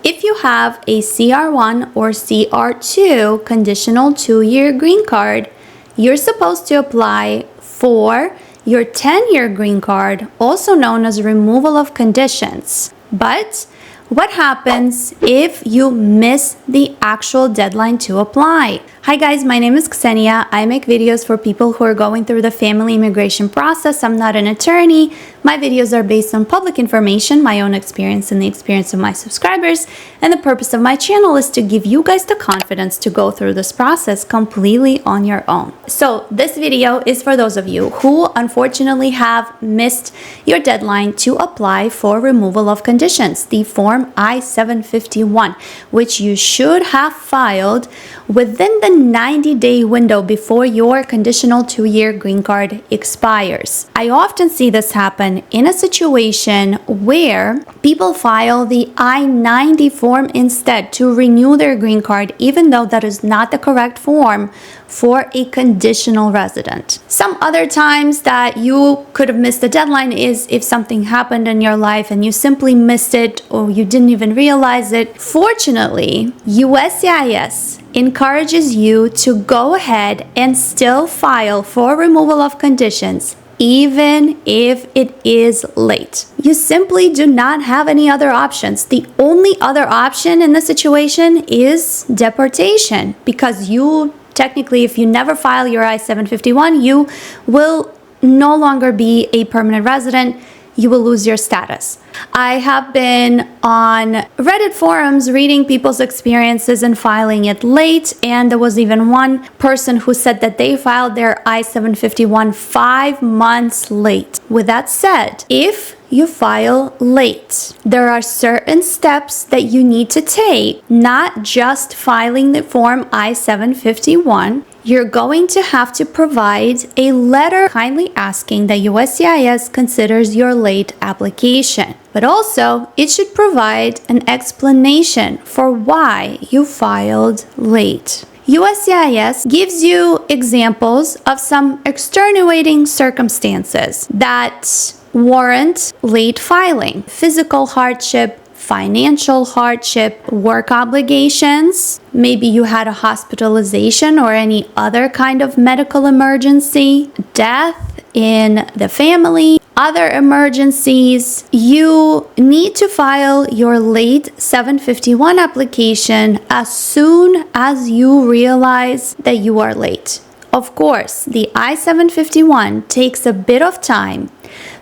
If you have a CR1 or CR2 conditional 2-year green card, you're supposed to apply for your 10-year green card, also known as removal of conditions. But what happens if you miss the actual deadline to apply? Hi guys, my name is Ksenia. I make videos for people who are going through the family immigration process. I'm not an attorney. My videos are based on public information, my own experience and the experience of my subscribers. And the purpose of my channel is to give you guys the confidence to go through this process completely on your own. So this video is for those of you who unfortunately have missed your deadline to apply for removal of conditions, the form I-751, which you should have filed within the 90-day window before your conditional 2-year green card expires. I often see this happen in a situation where people file the I-90 form instead to renew their green card, even though that is not the correct form for a conditional resident. Some other times that you could have missed the deadline is if something happened in your life and you simply missed it or you didn't even realize it. Fortunately, USCIS encourages you to go ahead and still file for removal of conditions even if it is late. You simply do not have any other options. The only other option in this situation is deportation, because you technically, if you never file your I-751, you will no longer be a permanent resident. You will lose your status. I have been on Reddit forums reading people's experiences in filing it late, and there was even one person who said that they filed their I-751 5 months late. With that said, if you file late, there are certain steps that you need to take, not just filing the form I-751. You're going to have to provide a letter kindly asking that USCIS considers your late application. But also, it should provide an explanation for why you filed late. USCIS gives you examples of some extenuating circumstances that warrant late filing: physical hardship, financial hardship, work obligations, maybe you had a hospitalization or any other kind of medical emergency, death in the family, other emergencies. You need to file your late 751 application as soon as you realize that you are late. Of course, the I-751 takes a bit of time,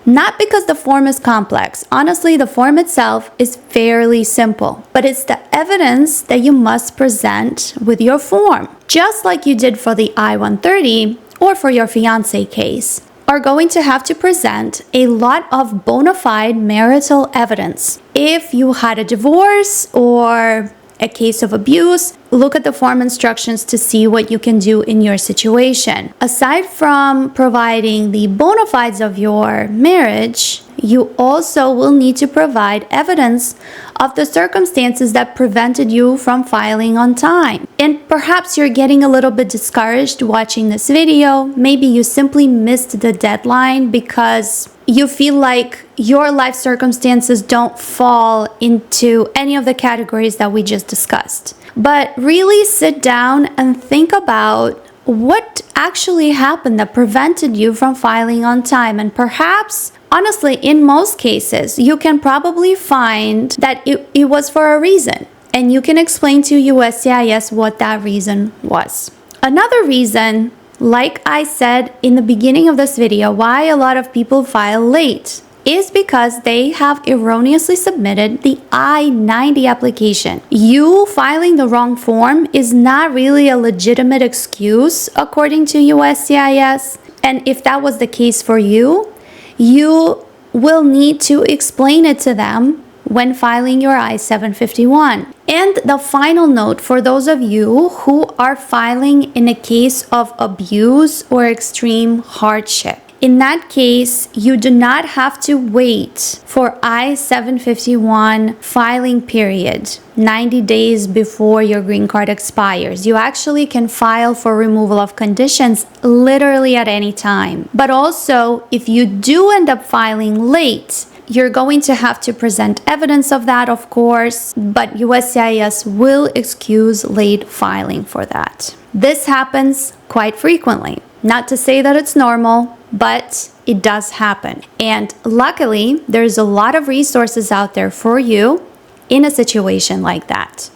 not because the form is complex. Honestly, the form itself is fairly simple, but it's the evidence that you must present with your form. Just like you did for the I-130 or for your fiancé case, are going to have to present a lot of bona fide marital evidence. If you had a divorce or a case of abuse, look at the form instructions to see what you can do in your situation. Aside from providing the bona fides of your marriage, you also will need to provide evidence of the circumstances that prevented you from filing on time. And perhaps you're getting a little bit discouraged watching this video. Maybe you simply missed the deadline because you feel like your life circumstances don't fall into any of the categories that we just discussed. But really sit down and think about what actually happened that prevented you from filing on time. And perhaps, honestly, in most cases, you can probably find that it was for a reason. And you can explain to USCIS what that reason was. Another reason, like I said in the beginning of this video, why a lot of people file late is because they have erroneously submitted the I-90 application. You filing the wrong form is not really a legitimate excuse according to USCIS. And if that was the case for you, you will need to explain it to them when filing your I-751. And the final note for those of you who are filing in a case of abuse or extreme hardship. In that case, you do not have to wait for I-751 filing period 90 days before your green card expires. You actually can file for removal of conditions literally at any time. But also, if you do end up filing late, You're going to have to present evidence of that, of course, but USCIS will excuse late filing for that. This happens quite frequently. Not to say that it's normal, but it does happen. And luckily, there's a lot of resources out there for you in a situation like that.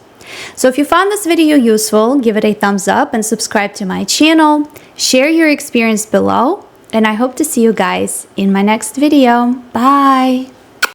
So if you found this video useful, give it a thumbs up and subscribe to my channel. Share your experience below, and I hope to see you guys in my next video. Bye!